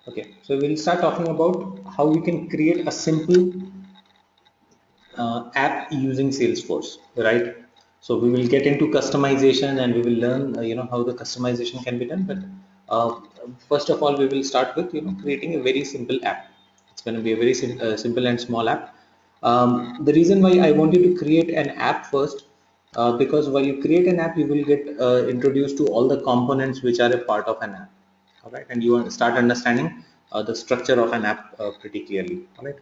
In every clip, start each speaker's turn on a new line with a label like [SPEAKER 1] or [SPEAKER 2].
[SPEAKER 1] Okay, so we'll start talking about how we can create a simple app using Salesforce, right? So we will get into customization and we will learn, how the customization can be done. But first of all, we will start with, creating a very simple app. It's going to be a very simple and small app. The reason why I want you to create an app first, because while you create an app, you will get introduced to all the components which are a part of an app. All right, and you will start understanding the structure of an app pretty clearly. All right.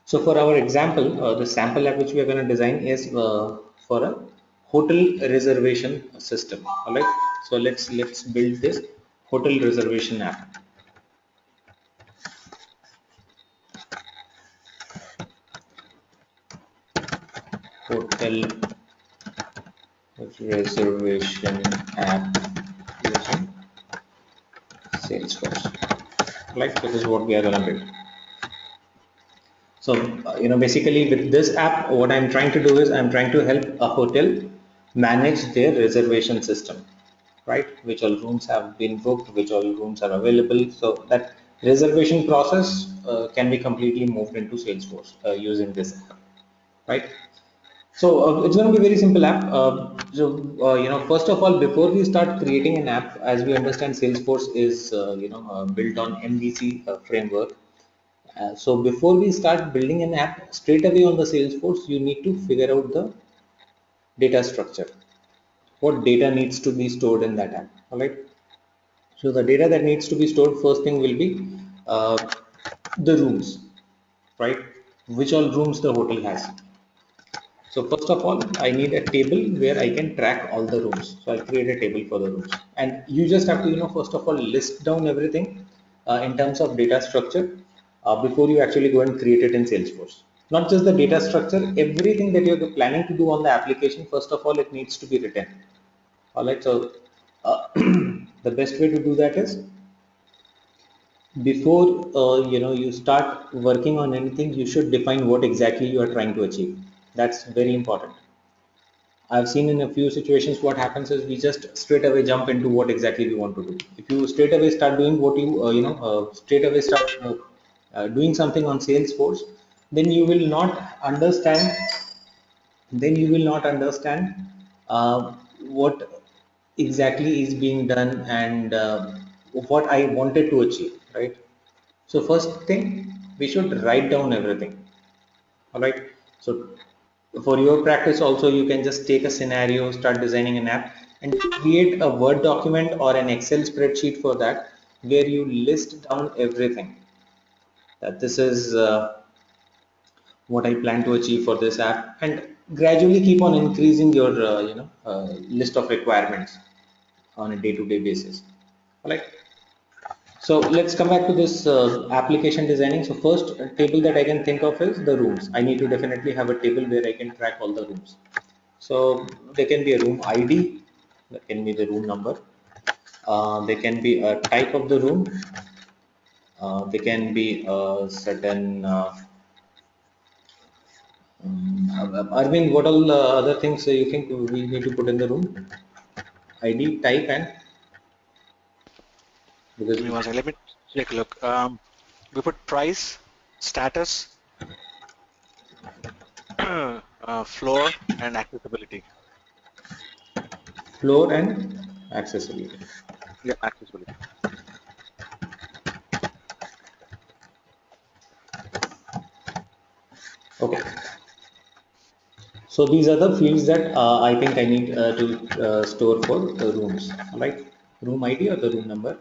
[SPEAKER 1] So for our example, the sample app which we are going to design is for a hotel reservation system. All right. So let's build this hotel reservation app. Hotel reservation app using Salesforce. Right. This is what we are going to build. So, basically with this app, what I'm trying to do is I'm trying to help a hotel manage their reservation system, right? Which all rooms have been booked, which all rooms are available. So that reservation process can be completely moved into Salesforce using this app, right? So it's going to be a very simple app. First of all, before we start creating an app, as we understand, Salesforce is built on MVC framework. So before we start building an app straight away on the Salesforce, you need to figure out the data structure. What data needs to be stored in that app? All right. So the data that needs to be stored, first thing will be uh, the rooms, right? Which all rooms the hotel has. So first of all, I need a table where I can track all the rooms. So I'll create a table for the rooms, and you just have to, first of all, list down everything in terms of data structure before you actually go and create it in Salesforce. Not just the data structure, everything that you're planning to do on the application. First of all, it needs to be written. All right. So the best way to do that is before you start working on anything, you should define what exactly you are trying to achieve. That's very important. I've seen in a few situations what happens is we just straight away jump into what exactly we want to do. If you straight away start doing what you straight away start doing something on Salesforce, then you will not understand. Then you will not understand what exactly is being done and what I wanted to achieve. Right. So first thing, we should write down everything. All right. So for your practice also, you can just take a scenario, start designing an app, and create a Word document or an Excel spreadsheet for that, where you list down everything. That this is what I plan to achieve for this app, and gradually keep on increasing your list of requirements on a day-to-day basis. All right. So let's come back to this application designing. So first table that I can think of is the rooms. I need to definitely have a table where I can track all the rooms. So there can be a room ID, that can be the room number. There can be a type of the room. There can be a certain. Arvind, what all other things you think we need to put in the room? ID, type, and because
[SPEAKER 2] Give me one second. Let me take a look. We put price, status, floor, and accessibility.
[SPEAKER 1] floor and accessibility.
[SPEAKER 2] Yeah, accessibility.
[SPEAKER 1] Okay. So these are the fields that I think I need to store for the rooms, right? Room ID or the room number,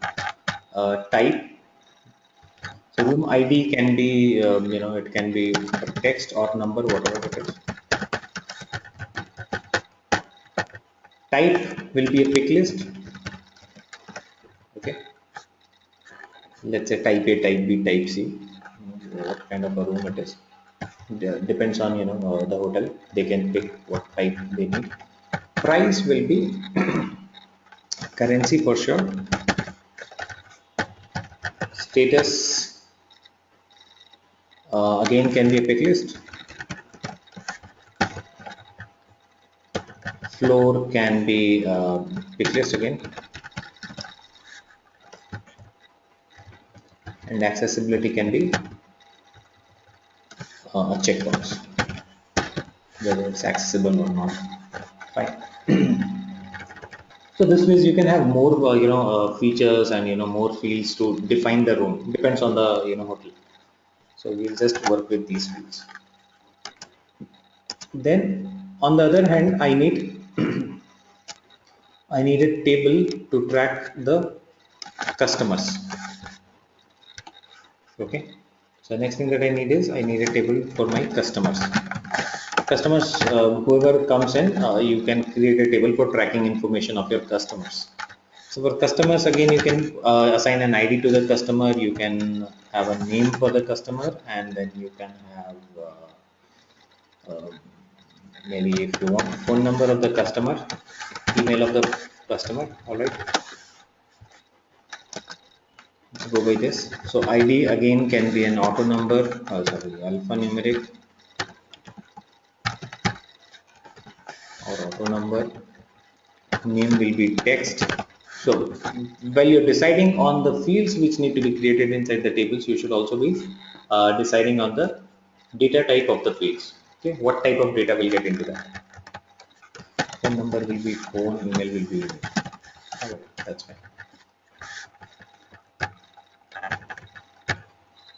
[SPEAKER 1] type. So room ID can be, it can be text or number, whatever it is. Type will be a pick list. Okay. Let's say type A, type B, type C. What kind of a room it is. Depends on, the hotel. They can pick what type they need. Price will be currency for sure. Status again can be a pick list. Floor can be pick list again. and accessibility can be a checkbox, whether it's accessible or not. Fine. So this means you can have more, features and more fields to define the room. Depends on the hotel. So we'll just work with these fields. Then on the other hand, I need a table to track the customers. Okay. So next thing that I need is I need a table for my customers. Customers, whoever comes in, you can create a table for tracking information of your customers. So for customers, again, you can assign an ID to the customer. You can have a name for the customer, and then you can have uh, maybe if you want phone number of the customer, email of the customer. All right, let's go by this. So ID again can be an auto number, sorry, alphanumeric or auto number. Name will be text. So while you're deciding on the fields which need to be created inside the tables, you should also be deciding on the data type of the fields. Okay, what type of data will get into that? Phone number will be phone, email will be email. Okay, that's fine.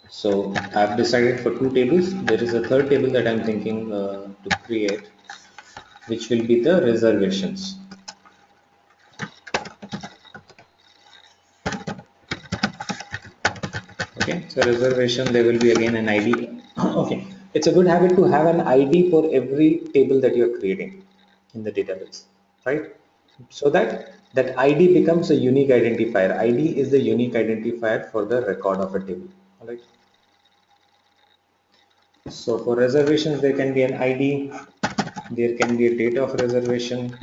[SPEAKER 1] So I've decided for two tables. There is a third table that I'm thinking to create, which will be the reservations. Okay, so reservation, there will be again an ID. Okay, it's a good habit to have an ID for every table that you're creating in the database, right? So that ID becomes a unique identifier. ID is the unique identifier for the record of a table. All right, so for reservations there can be an ID, there can be a date of reservation,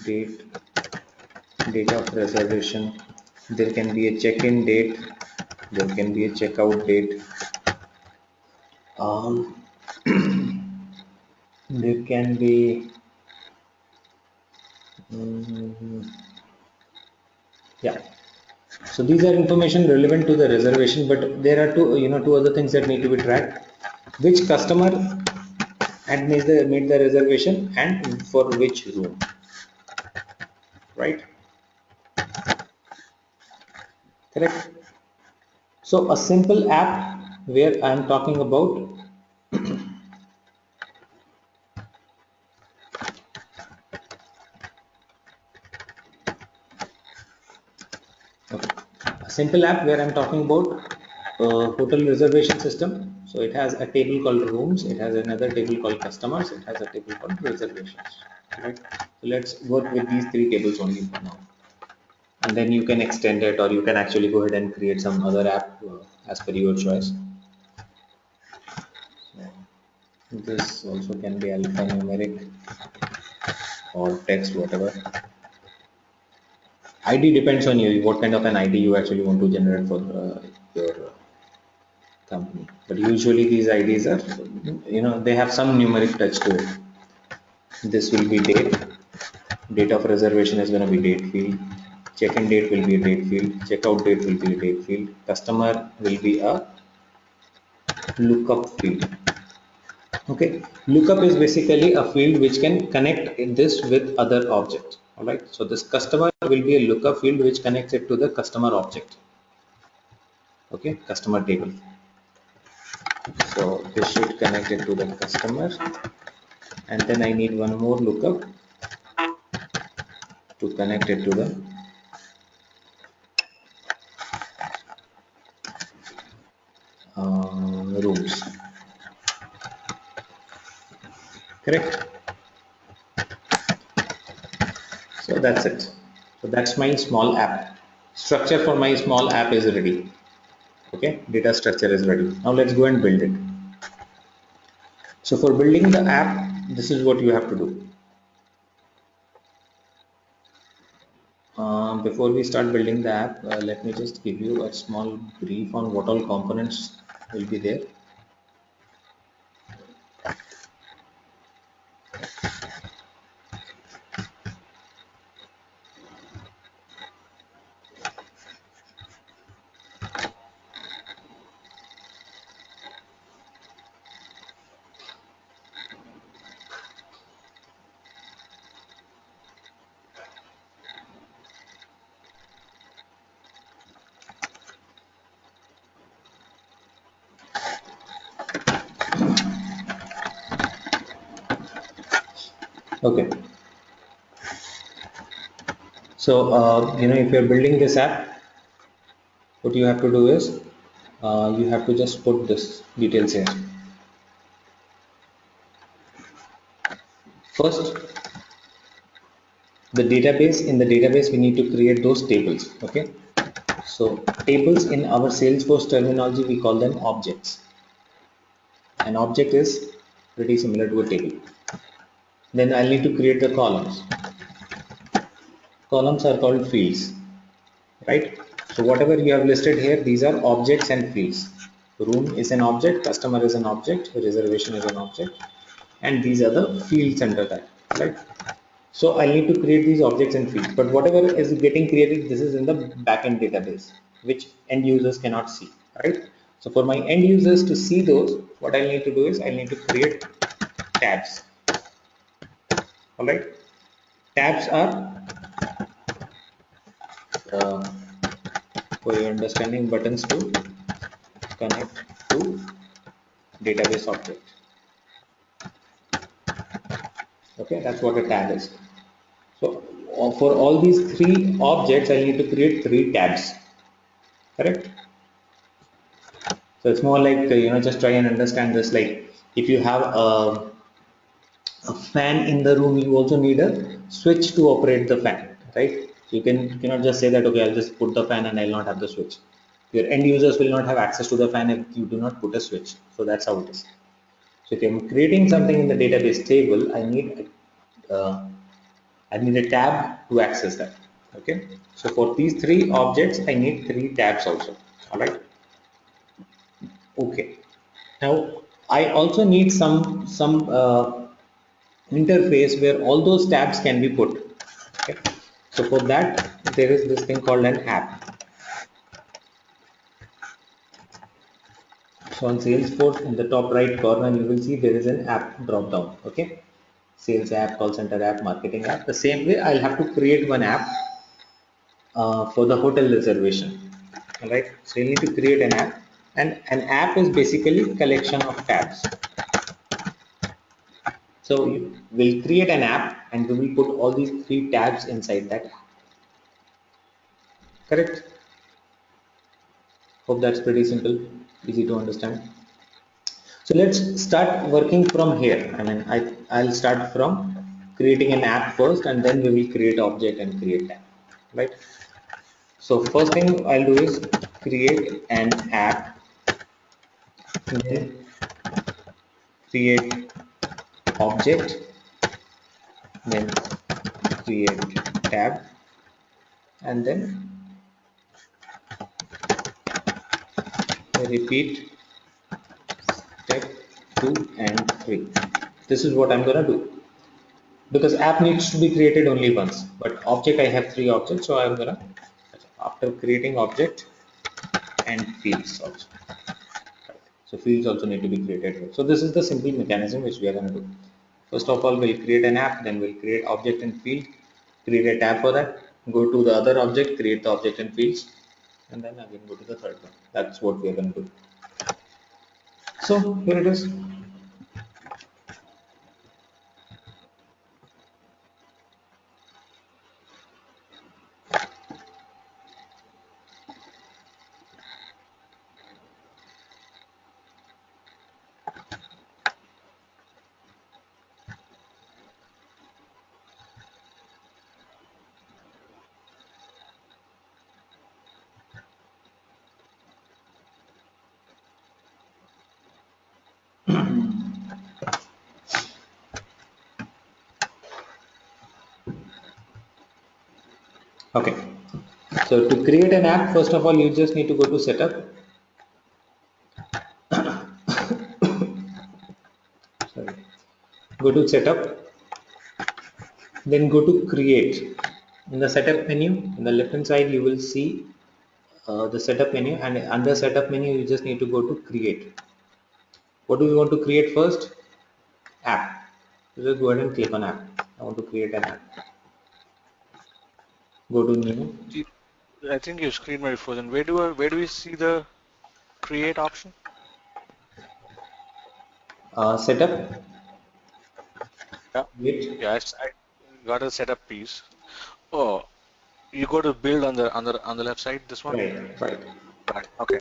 [SPEAKER 1] date date of reservation, there can be a check-in date, there can be a checkout date, um, there can be yeah. So these are information relevant to the reservation, but there are two other things that need to be tracked. Which customer had made the reservation and for which room, right? Correct. So a simple app where I am talking about, okay, a simple app where I'm talking about hotel reservation system. So it has a table called rooms, it has another table called customers, it has a table called reservations, right? So let's work with these three tables only for now, and then you can extend it, or you can actually go ahead and create some other app as per your choice. So this also can be alphanumeric or text, whatever. ID depends on you, what kind of an ID you actually want to generate for your company. But usually these IDs are, they have some numeric touch to it. This will be date. Date of reservation is going to be date field. Check-in date will be a date field. Checkout date will be a date field. Customer will be a lookup field. Okay, lookup is basically a field which can connect this with other objects. All right, so this customer will be a lookup field which connects it to the customer object. Okay, customer table. So this should connect it to the customer, and then I need one more lookup to connect it to the rooms. Correct. So that's it. So that's my small app. Structure for my small app is ready. Okay, data structure is ready. Now let's go and build it. So for building the app, this is what you have to do. Before we start building the app, let me just give you a small brief on what all components will be there. Okay, so if you're building this app, what you have to do is you have to just put this details here. First, the database, in the database we need to create those tables. Okay, so tables in our Salesforce terminology, we call them objects. An object is pretty similar to a table. Then I'll need to create the columns. Columns are called fields, right? So whatever you have listed here, these are objects and fields. Room is an object, customer is an object, reservation is an object, and these are the fields under that, right? So I need to create these objects and fields, but whatever is getting created, this is in the backend database, which end users cannot see, right? So for my end users to see those, what I need to do is I need to create tabs. All right, tabs are uh, for your understanding, buttons to connect to database object. Okay, that's what a tab is. So for all these three objects, I need to create three tabs, correct? So it's more like just try and understand this. Like if you have a fan in the room, you also need a switch to operate the fan, right? So you cannot just say that, okay, I'll just put the fan and I'll not have the switch. Your end users will not have access to the fan if you do not put a switch. So that's how it is. So if I'm creating something in the database table, uh, I need a tab to access that. Okay. So for these three objects, I need three tabs also. All right. Okay. Now I also need some interface where all those tabs can be put. Okay. So for that, there is this thing called an app. So on Salesforce, in the top right corner, you will see there is an app drop down. Okay. Sales app, call center app, marketing app. The same way, I'll have to create one app for the hotel reservation. All right. So you need to create an app, and an app is basically collection of tabs. So we'll create an app and we will put all these three tabs inside that app. Correct? Hope that's pretty simple, easy to understand. So let's start working from here. I'll start from creating an app first, and then we will create object and create tab, right? So first thing I'll do is create an app, then create object, then create tab, and then repeat step 2 and 3. This is what I'm going to do, because app needs to be created only once, but object, I have three objects, so I'm going to, after creating object and fields also, so fields also need to be created here. So this is the simple mechanism which we are going to do. First of all, we'll create an app, then we'll create object and field, create a tab for that, go to the other object, create the object and fields, and then again go to the third one. That's what we are going to do. So here it is. Okay, so to create an app, first of all, you just need to go to setup. Sorry. Go to setup, then go to create. In the setup menu, in the left hand side, you will see the setup menu, and under setup menu, you just need to go to create. What do we want to create first? App. So just go ahead and click on app. I want to create an app. Go to new.
[SPEAKER 2] I think your screen might be frozen. Where do we see the create option?
[SPEAKER 1] Setup.
[SPEAKER 2] Yeah.
[SPEAKER 1] Wait.
[SPEAKER 2] Yeah, I got a setup piece. Oh, you go to build on the left side, this one?
[SPEAKER 1] Right, right.
[SPEAKER 2] Right. Okay.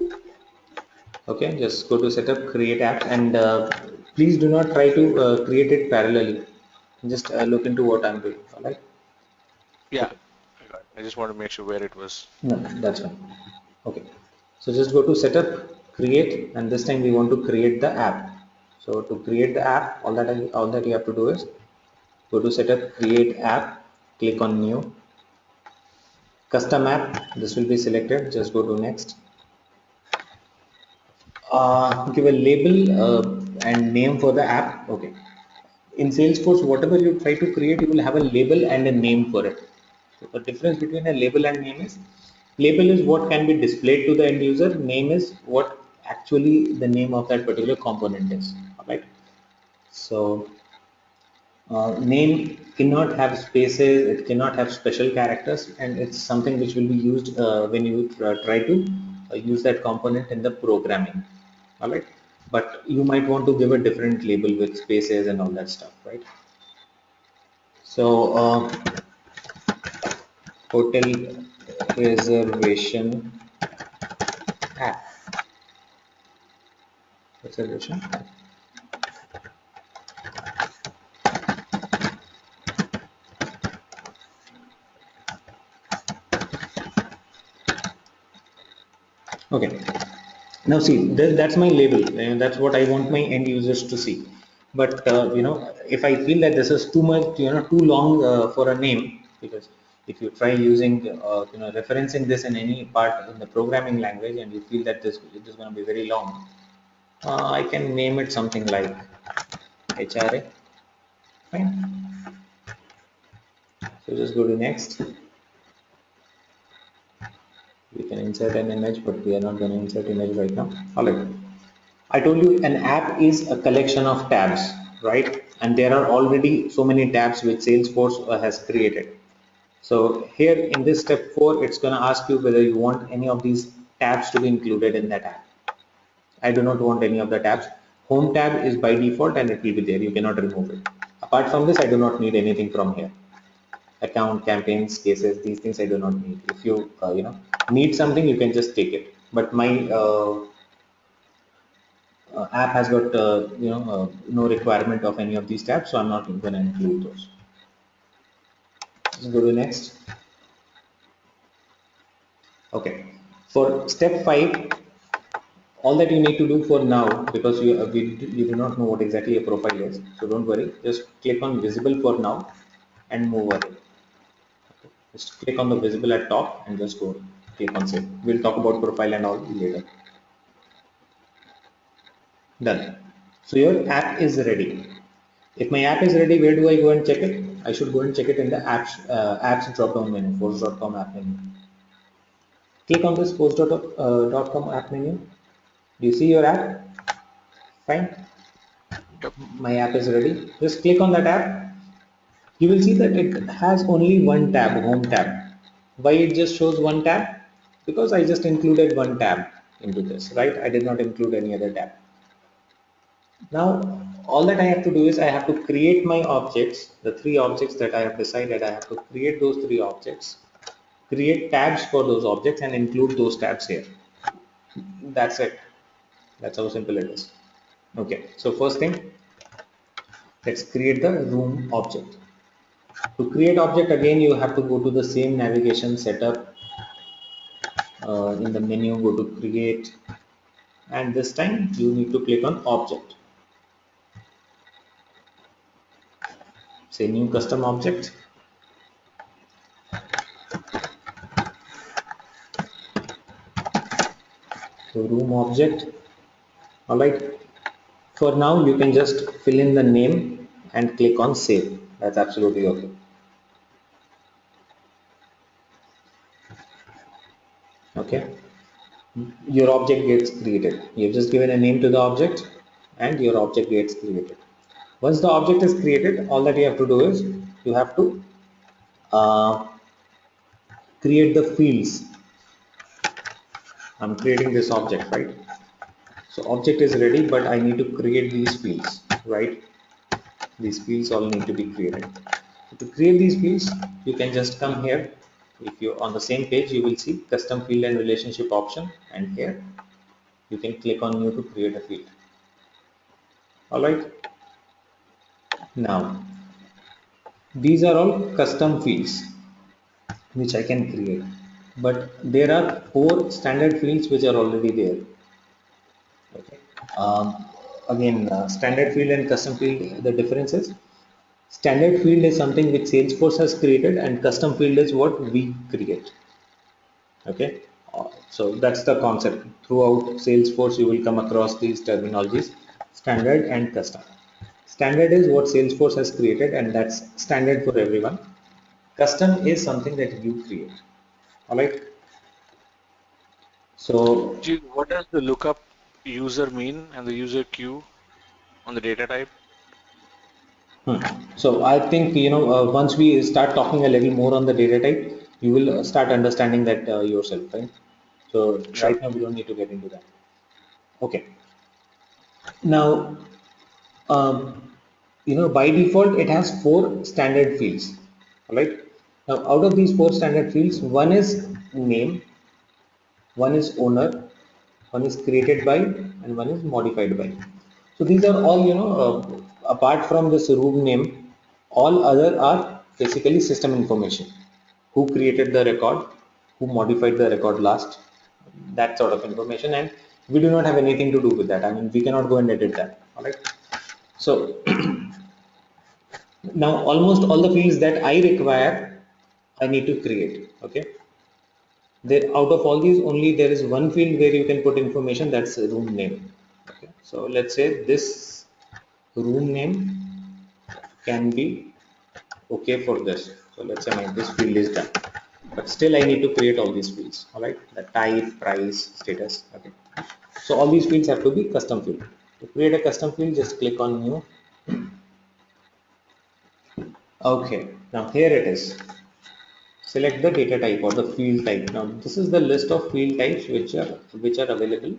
[SPEAKER 1] Okay, just go to setup, create app, and please do not try to create it parallelly. Just look into what I'm doing. All right.
[SPEAKER 2] Yeah.
[SPEAKER 1] Okay.
[SPEAKER 2] I got it. I just want to make sure where it was.
[SPEAKER 1] No, that's fine. Okay. So just go to setup, create, and this time we want to create the app. So to create the app, all that you have to do is go to setup, create app, click on new, custom app. This will be selected. Just go to next. Give a label and name for the app. Okay. In Salesforce, whatever you try to create, you will have a label and a name for it. So the difference between a label and name is, label is what can be displayed to the end user. Name is what actually the name of that particular component is. All right. So name cannot have spaces, it cannot have special characters, and it's something which will be used when you try to use that component in the programming. All right. But you might want to give a different label with spaces and all that stuff, right? So hotel reservation app, reservation. Okay. Now see, that's my label, and that's what I want my end users to see. But if I feel that this is too much, too long for a name, because if you try using, referencing this in any part in the programming language, and you feel that this it is going to be very long, I can name it something like HRA. Fine. So just go to next. We can insert an image, but we are not going to insert image right now. All right. I told you an app is a collection of tabs, right? And there are already so many tabs which Salesforce has created. So here in this step 4, it's going to ask you whether you want any of these tabs to be included in that app. I do not want any of the tabs. Home tab is by default and it will be there. You cannot remove it. Apart from this, I do not need anything from here. Account, campaigns, cases, these things I do not need. If you need something, you can just take it. But my app has got no requirement of any of these tabs, so I'm not going to include those. Let's go to next. Okay, for step 5, all that you need to do for now, because you do not know what exactly a profile is, so don't worry, just click on visible for now and move away. Just click on the visible at top and just go click on save. We'll talk about profile and all later. Done. So your app is ready. If my app is ready, where do I go and check it? I should go and check it in the apps drop down menu, force.com app menu. Click on this force.com app menu. Do you see your app? Fine.
[SPEAKER 2] Yep.
[SPEAKER 1] My app is ready. Just click on that app. You will see that it has only one tab, home tab. Why it just shows one tab? Because I just included one tab into this, right? I did not include any other tab. Now, all that I have to do is I have to create my objects, the 3 objects that I have decided. I have to create those 3 objects, create tabs for those objects and include those tabs here. That's it. That's how simple it is. Okay, so first thing, let's create the room object. To create object, again, you have to go to the same navigation setup. In the menu, go to create, and this time you need to click on object. Say new custom object. So room object. All right. For now, you can just fill in the name and click on save. That's absolutely okay. Okay. Your object gets created. You've just given a name to the object and your object gets created. Once the object is created, all that you have to do is you have to uh, create the fields. I'm creating this object, right? So object is ready, but I need to create these fields, right? These fields all need to be created. So to create these fields, you can just come here. If you're on the same page, you will see custom field and relationship option, and here you can click on new to create a field. All right. Now, these are all custom fields which I can create, but there are 4 standard fields which are already there. Okay. Again, standard field and custom field, the difference is standard field is something which Salesforce has created, and custom field is what we create. Okay. So that's the concept. Throughout Salesforce, you will come across these terminologies, standard and custom. Standard is what Salesforce has created, and that's standard for everyone. Custom is something that you create. All right. So,
[SPEAKER 2] What does the lookup user mean and the user queue on the data type?
[SPEAKER 1] so I think once we start talking a little more on the data type, you will start understanding that yourself, right? So
[SPEAKER 2] Sure.
[SPEAKER 1] right now we don't need to get into that. Okay. Now, um, by default it has 4 standard fields. All right. Now, out of these 4 standard fields, one is name, one is owner, one is created by, and one is modified by. So these are all, apart from this room name, all other are basically system information. Who created the record, who modified the record last, that sort of information, and we do not have anything to do with that. I mean, we cannot go and edit that. All right. So now almost all the fields that I require, I need to create. Okay. There, out of all these, only there is one field where you can put information, that's a room name. Okay. So let's say this room name can be okay for this. So let's say this field is done, but still I need to create all these fields. All right, the type, price, status. Okay. So all these fields have to be custom field. To create a custom field, just click on new. Okay. Now here it is. Select the data type or the field type. Now this is the list of field types which are available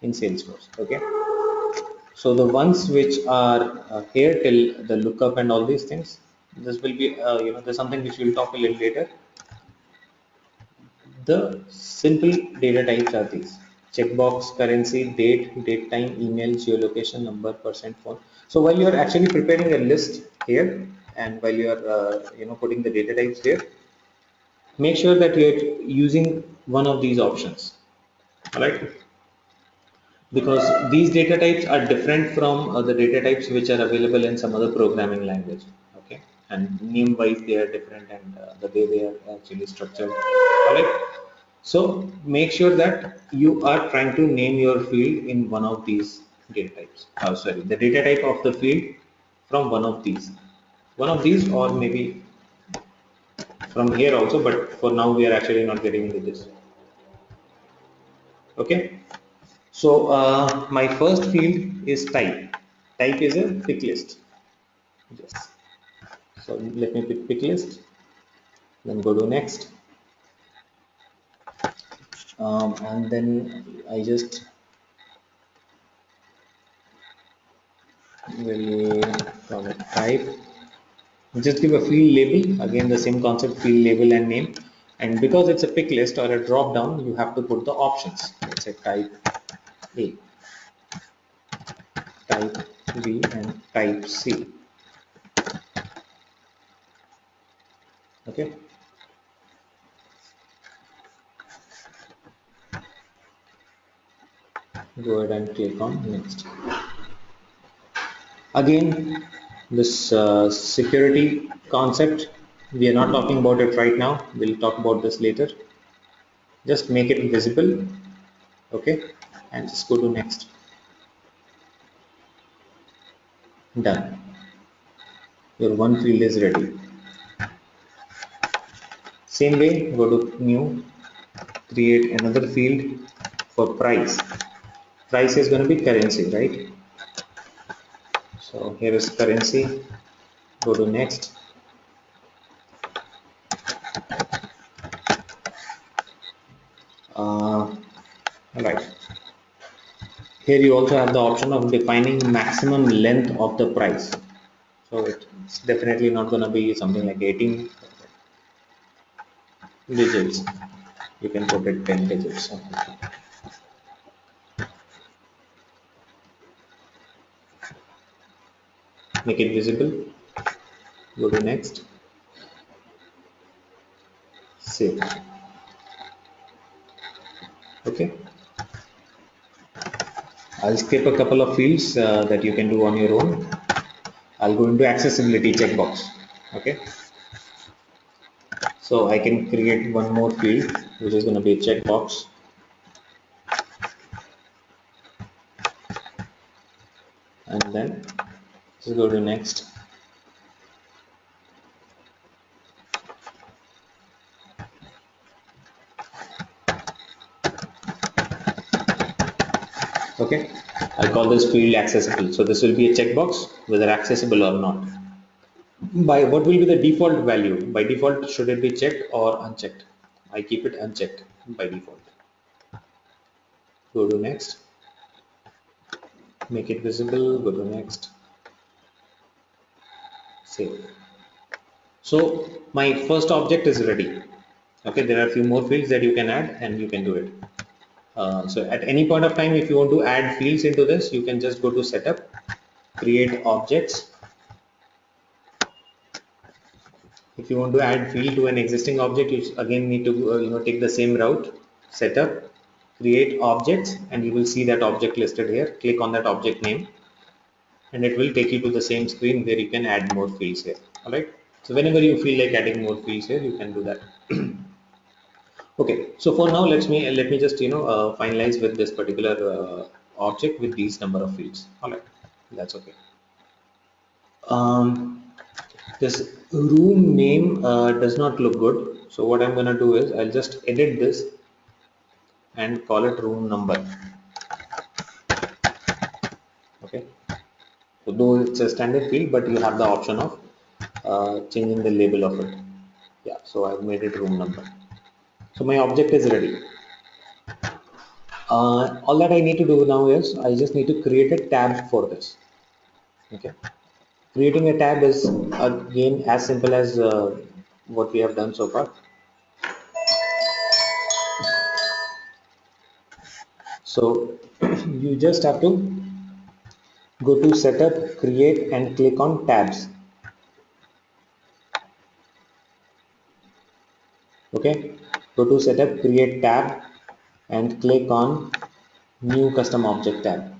[SPEAKER 1] in Salesforce. Okay. So the ones which are here till the lookup and all these things, this will be there's something which we'll talk a little later. The simple data types are these: checkbox, currency, date time, email, geolocation, number, percent, phone. So while you are actually preparing a list here, and while you are putting the data types here, make sure that you're using one of these options. All right. Because these data types are different from the data types which are available in some other programming language. Okay. And name wise they are different, and the way they are actually structured. All right. So make sure that you are trying to name your field in one of these data types. Oh, sorry, the data type of the field from one of these, or maybe from here also, but for now we are actually not getting into this. Okay. So my first field is type. Type is a pick list. Yes. So let me pick list. Then go to next, and then I just will call it type. Just give a field label. Again, the same concept: field label and name. And because it's a pick list or a drop down, you have to put the options. Let's say type A, type B, and type C. Okay. Go ahead and click on next. Again, this security concept, we are not talking about it right now. We'll talk about this later. Just make it visible. Okay. And just go to next. Done. Your one field is ready. Same way, go to new, create another field for price. Price is going to be currency, right? So here is currency. Go to next. All right. Here you also have the option of defining maximum length of the price. It's definitely not going to be something like 18 digits. You can put it 10 digits. Make it visible. Go to next. Save. Okay. I'll skip a couple of fields that you can do on your own. I'll go into accessibility checkbox. Okay. So I can create one more field, which is going to be a checkbox. And then just go to next. Okay. I'll call this field accessible. So this will be a checkbox, whether accessible or not. By what will be the default value? By default, should it be checked or unchecked? I keep it unchecked by default. Go to next. Make it visible. Go to next. Save. So my first object is ready. Okay, there are a few more fields that you can add and you can do it. So at any point of time, if you want to add fields into this, you can just go to setup, create objects. If you want to add field to an existing object, you again need to take the same route, setup, create objects, and you will see that object listed here. Click on that object name and it will take you to the same screen where you can add more fields here. All right. So whenever you feel like adding more fields here, you can do that. Okay. So for now, let me just finalize with this particular object with these number of fields. All right. That's okay. This room name does not look good. So what I'm going to do is I'll just edit this and call it room number. Okay. So though it's a standard field, but you have the option of changing the label of it. Yeah. So I've made it room number. So my object is ready. All that I need to do now is I just need to create a tab for this. Okay. Creating a tab is again as simple as what we have done so far. So you just have to go to setup, create, and click on tabs. Okay, go to setup, create tab, and click on new custom object tab.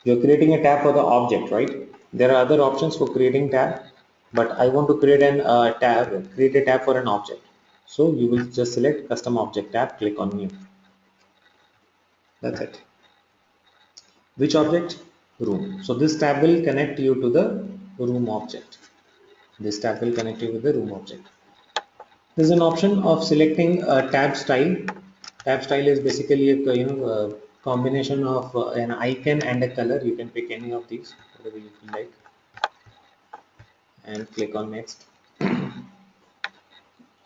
[SPEAKER 1] You're creating a tab for the object, right? There are other options for creating tab, but I want to create an create a tab for an object. So you will just select custom object tab, click on new. That's it. Which object? Room. So this tab will connect you to the room object. This tab will connect you with the room object. There's an option of selecting a tab style. Tab style is basically a combination of an icon and a color. You can pick any of these, whatever you feel like, and click on next.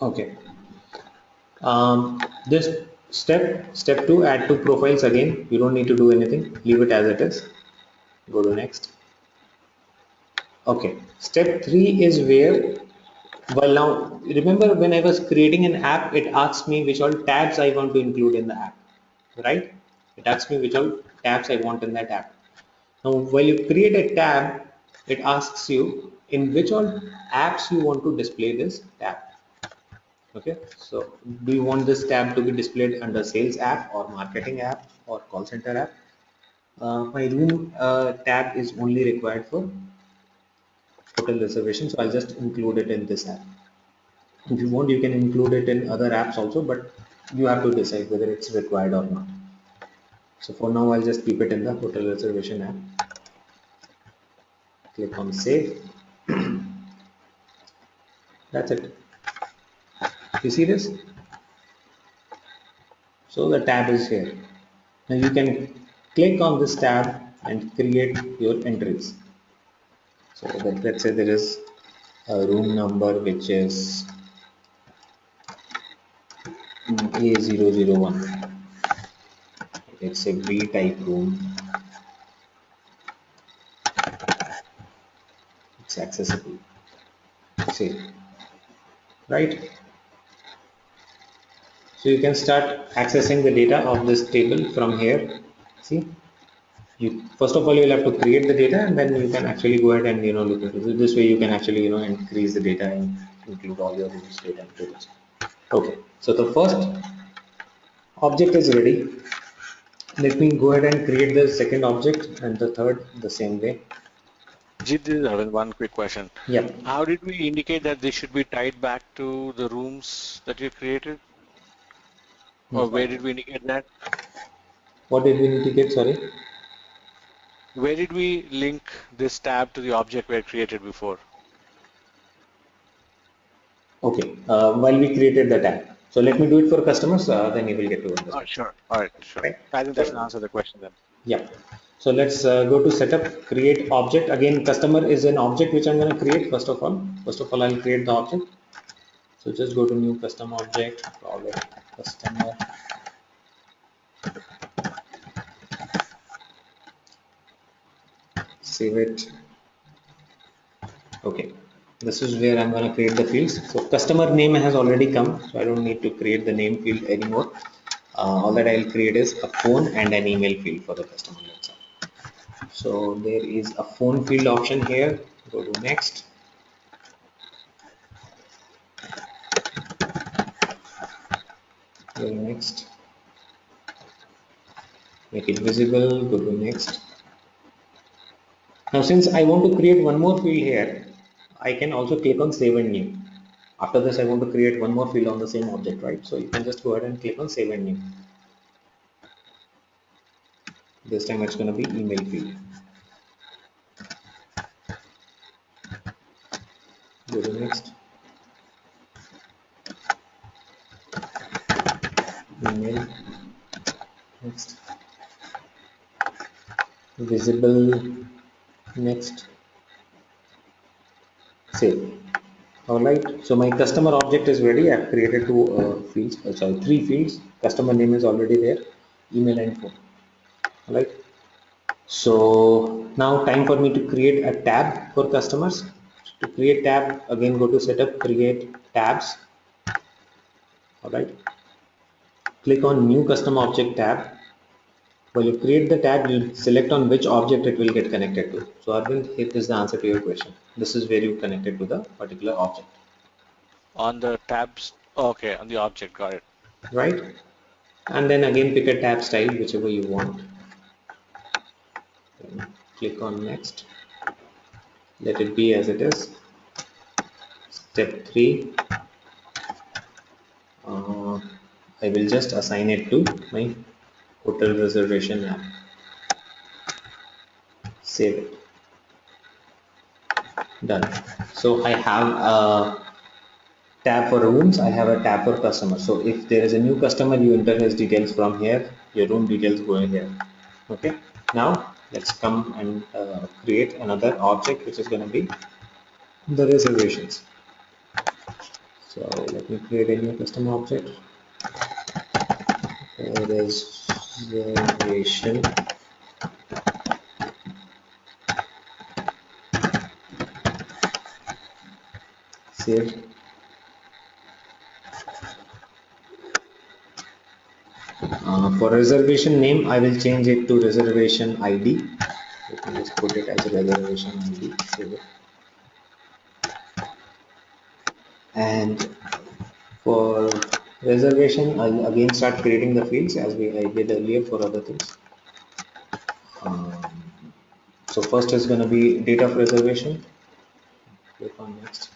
[SPEAKER 1] Okay. This step 2, add two profiles. Again, you don't need to do anything. Leave it as it is. Go to next. Okay. Step 3 is where, well, now remember when I was creating an app, it asked me which all tabs I want to include in the app, right? It asks me which all tabs I want in that app. Now, while you create a tab, it asks you in which all apps you want to display this tab. Okay, so do you want this tab to be displayed under sales app or marketing app or call center app? My room tab is only required for hotel reservation, so I'll just include it in this app. If you want, you can include it in other apps also, but you have to decide whether it's required or not. So for now, I'll just keep it in the hotel reservation app. Click on save. That's it. You see this? So the tab is here. Now you can click on this tab and create your entries. So that, let's say there is a room number which is A001. It's a B type room. It's accessible. See, right? So you can start accessing the data of this table from here. See, you first of all you'll have to create the data, and then you can actually go ahead and look at it. This way you can actually increase the data and include all your rooms data into this. Okay, so the first object is ready. Let me go ahead and create the second object and the third the same way.
[SPEAKER 2] Jit, this is Arvind. One quick question.
[SPEAKER 1] Yeah.
[SPEAKER 2] How did we indicate that they should be tied back to the rooms that you created? Or where did we indicate that?
[SPEAKER 1] What did we indicate? Sorry.
[SPEAKER 2] Where did we link this tab to the object we had created before?
[SPEAKER 1] Okay. While we created the tab. So let me do it for customers. Then you will get to
[SPEAKER 2] Oh,
[SPEAKER 1] understand.
[SPEAKER 2] sure. All right, sure.
[SPEAKER 1] Right.
[SPEAKER 2] I think that should
[SPEAKER 1] So
[SPEAKER 2] answer the question then.
[SPEAKER 1] yeah. So let's go to setup, create object. Again, customer is an object which I'm going to create first of all. First of all, I'll create the object. So just go to new custom object, call it customer. Save it. Okay. This is where I'm going to create the fields. So customer name has already come, so I don't need to create the name field anymore. All that I'll create is a phone and an email field for the customer. So there is a phone field option here. Go to next. Go to next. Make it visible. Go to next. Now since I want to create one more field here, I can also click on save and new. After this I want to create one more field on the same object, right? So you can just go ahead and click on save and new. This time it's going to be email field. Go to next. Email. Next. Visible. Next. Save. Alright, so my customer object is ready. I've created two fields, sorry, three fields. Customer name is already there, email and phone. Alright, so now time for me to create a tab for customers. To create tab, again go to setup, create tabs. Alright, click on new custom object tab. While you create the tab, you select on which object it will get connected to. So Arvind, here is the answer to your question. This is where you connected to the particular object.
[SPEAKER 2] On the tabs, okay, on the object, got it.
[SPEAKER 1] Right? And then again pick a tab style whichever you want. Then click on next, let it be as it is. Step 3, I will just assign it to my hotel reservation app. Save it. Done. So I have a tab for rooms, I have a tab for customers. So if there is a new customer, you enter his details from here, your room details go in here. Okay, now let's come and create another object which is going to be the reservations. So let me create a new custom object. Reservation. Save. For reservation name, I will change it to reservation ID. Let me just put it as a reservation ID. Save it. And for reservation, I'll again start creating the fields as I did earlier for other things. Um, so first is going to be date of reservation. Click on next.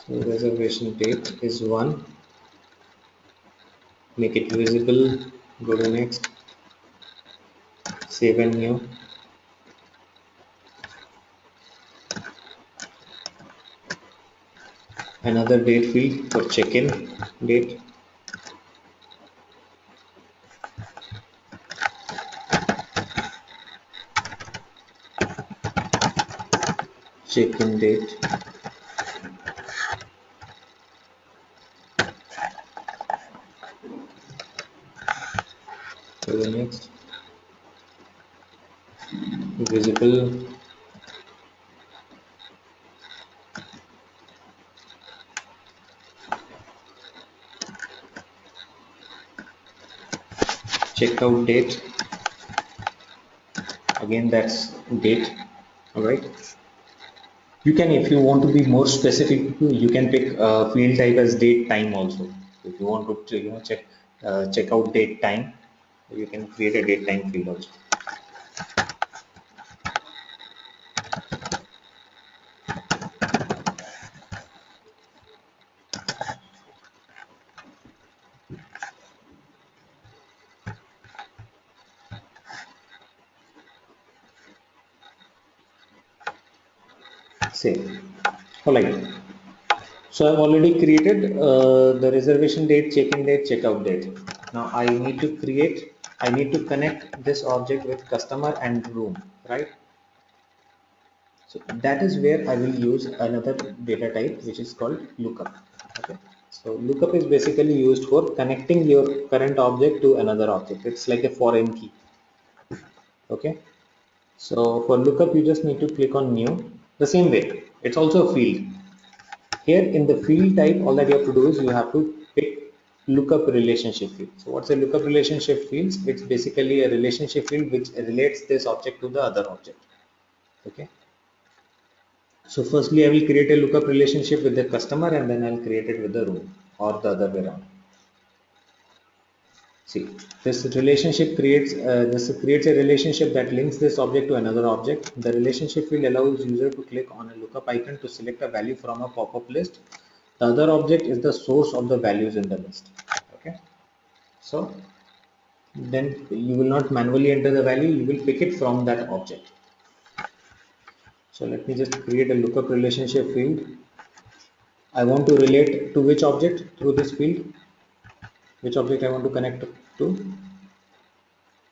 [SPEAKER 1] So reservation date is 1. Make it visible. Go to next. Save and new. Another date field for check-in date. Check-in date. visible checkout date. Again, that's date. All right. You can, if you want to be more specific, you can pick field type as date time also. If you want to, check checkout date time, you can create a date time field also. Save. All right. So I've already created the reservation date, check-in date, checkout date. Now I need to connect this object with customer and room, right? So that is where I will use another data type which is called lookup. Okay. So lookup is basically used for connecting your current object to another object. It's like a foreign key. Okay. So for lookup, you just need to click on new. The same way, it's also a field. Here in the field type, all that you have to do is you have to pick lookup relationship field. So what's a lookup relationship fields? It's basically a relationship field which relates this object to the other object. Okay. So firstly, I will create a lookup relationship with the customer and then I'll create it with the room or the other way around. See, this creates a relationship that links this object to another object. The relationship field allows user to click on a lookup icon to select a value from a pop-up list. The other object is the source of the values in the list. Okay, so then you will not manually enter the value; you will pick it from that object. So let me just create a lookup relationship field. I want to relate to which object through this field? Which object I want to connect to?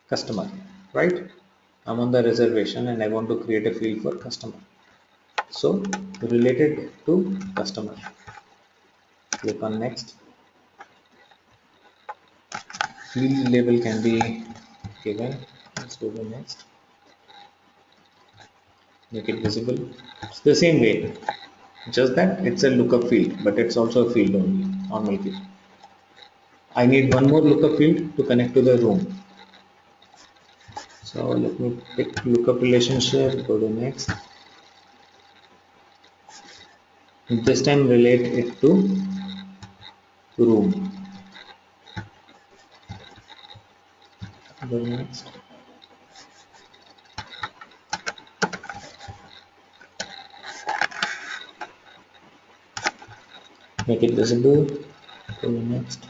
[SPEAKER 1] Customer, right? I'm on the reservation and I want to create a field for customer. So related to customer. Click on next. Field label can be given. Let's go to next. Make it visible. It's the same way. Just that it's a lookup field, but it's also a field only, normal field. I need one more lookup field to connect to the room. So let me pick lookup relationship, go to next. This time relate it to room. Go to next. Make it visible. Go to next.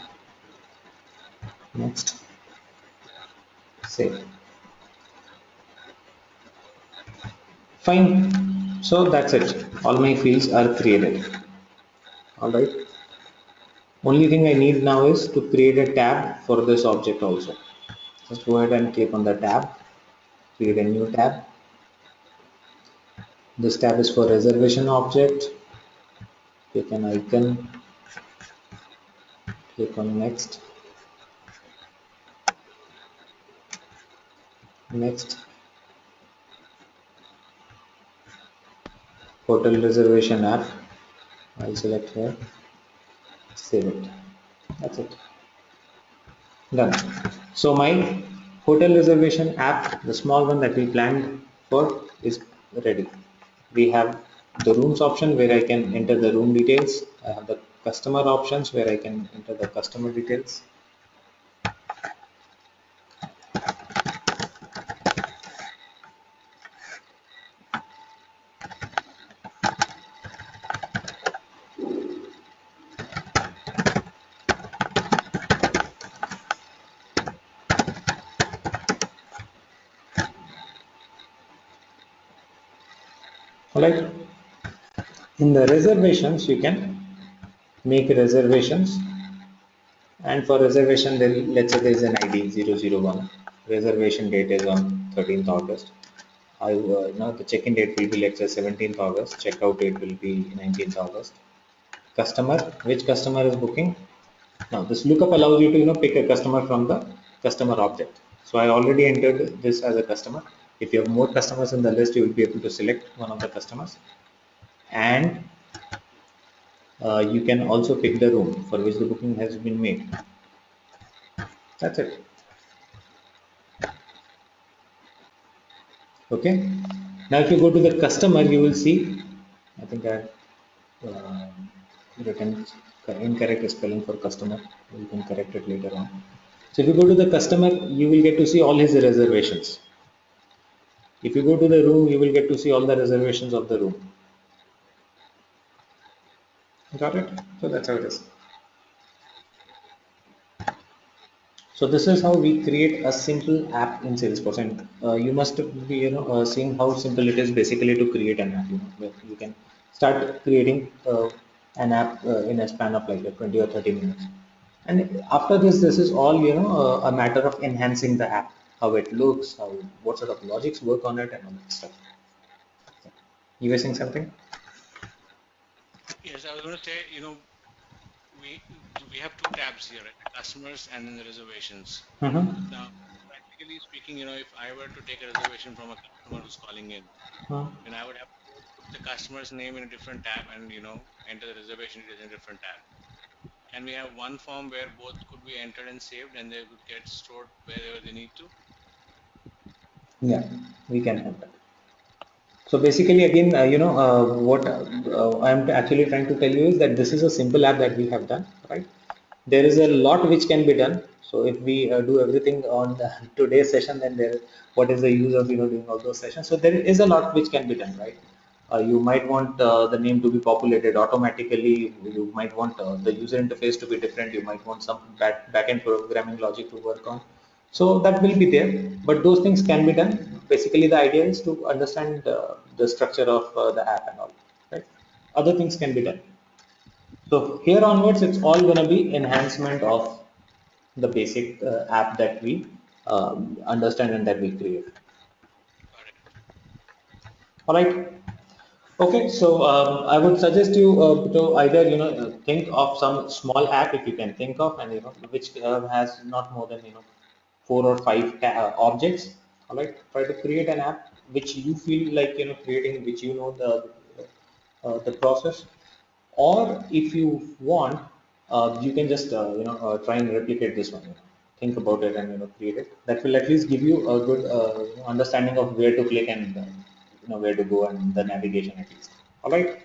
[SPEAKER 1] Next. Save. Fine. So that's it. All my fields are created. Alright. Only thing I need now is to create a tab for this object also. Just go ahead and click on the tab. Create a new tab. This tab is for reservation object. Click an icon. Click on next. Next. Hotel reservation app. I'll select here. Save it. That's it. Done. So my hotel reservation app, the small one that we planned for, is ready. We have the rooms option where I can enter the room details. I have the customer options where I can enter the customer details. Alright. In the reservations, you can make reservations, and for reservation, then let's say there is an ID 001. Reservation date is on 13th August. Now the check-in date will be, let's say, 17th August. Checkout date will be 19th August. Customer, which customer is booking? Now this lookup allows you to pick a customer from the customer object. So I already entered this as a customer. If you have more customers in the list, you will be able to select one of the customers, and you can also pick the room for which the booking has been made. That's it. Okay. Now, if you go to the customer, you will see, I think I uh, written incorrect spelling for customer. You can correct it later on. So if you go to the customer, you will get to see all his reservations. If you go to the room, you will get to see all the reservations of the room. Got it? So that's how it is. So this is how we create a simple app in Salesforce, and you must be seeing how simple it is basically to create an app. Where you can start creating an app in a span of like 20 or 30 minutes. And after this is all a matter of enhancing the app, how it looks, how what sort of logics work on it, and all that stuff. You were saying something?
[SPEAKER 2] Yes, I was going to say, we we have two tabs here, right? Customers and then the reservations.
[SPEAKER 1] Mm-hmm.
[SPEAKER 2] Now, practically speaking, if I were to take a reservation from a customer who's calling in, then I would have to put the customer's name in a different tab and enter the reservation details in a different tab. Can we have one form where both could be entered and saved and they would get stored wherever they need to?
[SPEAKER 1] Yeah, we can have that. So basically, again, what I'm actually trying to tell you is that this is a simple app that we have done, right? There is a lot which can be done. So if we do everything on today's session, then what is the use of doing all those sessions? So there is a lot which can be done, right? You might want the name to be populated automatically. You might want the user interface to be different. You might want some backend programming logic to work on. So that will be there, but those things can be done. Basically, the idea is to understand the structure of the app and all, right? Other things can be done. So here onwards, it's all going to be enhancement of the basic app that we understand and that we create.
[SPEAKER 2] Got it.
[SPEAKER 1] All right. Okay, so I would suggest you to either think of some small app if you can think of, and which has not more than 4 or 5 objects. All right, try to create an app which you feel like creating, which the process, or if you want, you can just try and replicate this one. Think about it and create it. That will at least give you a good understanding of where to click and where to go and the navigation at least. All right.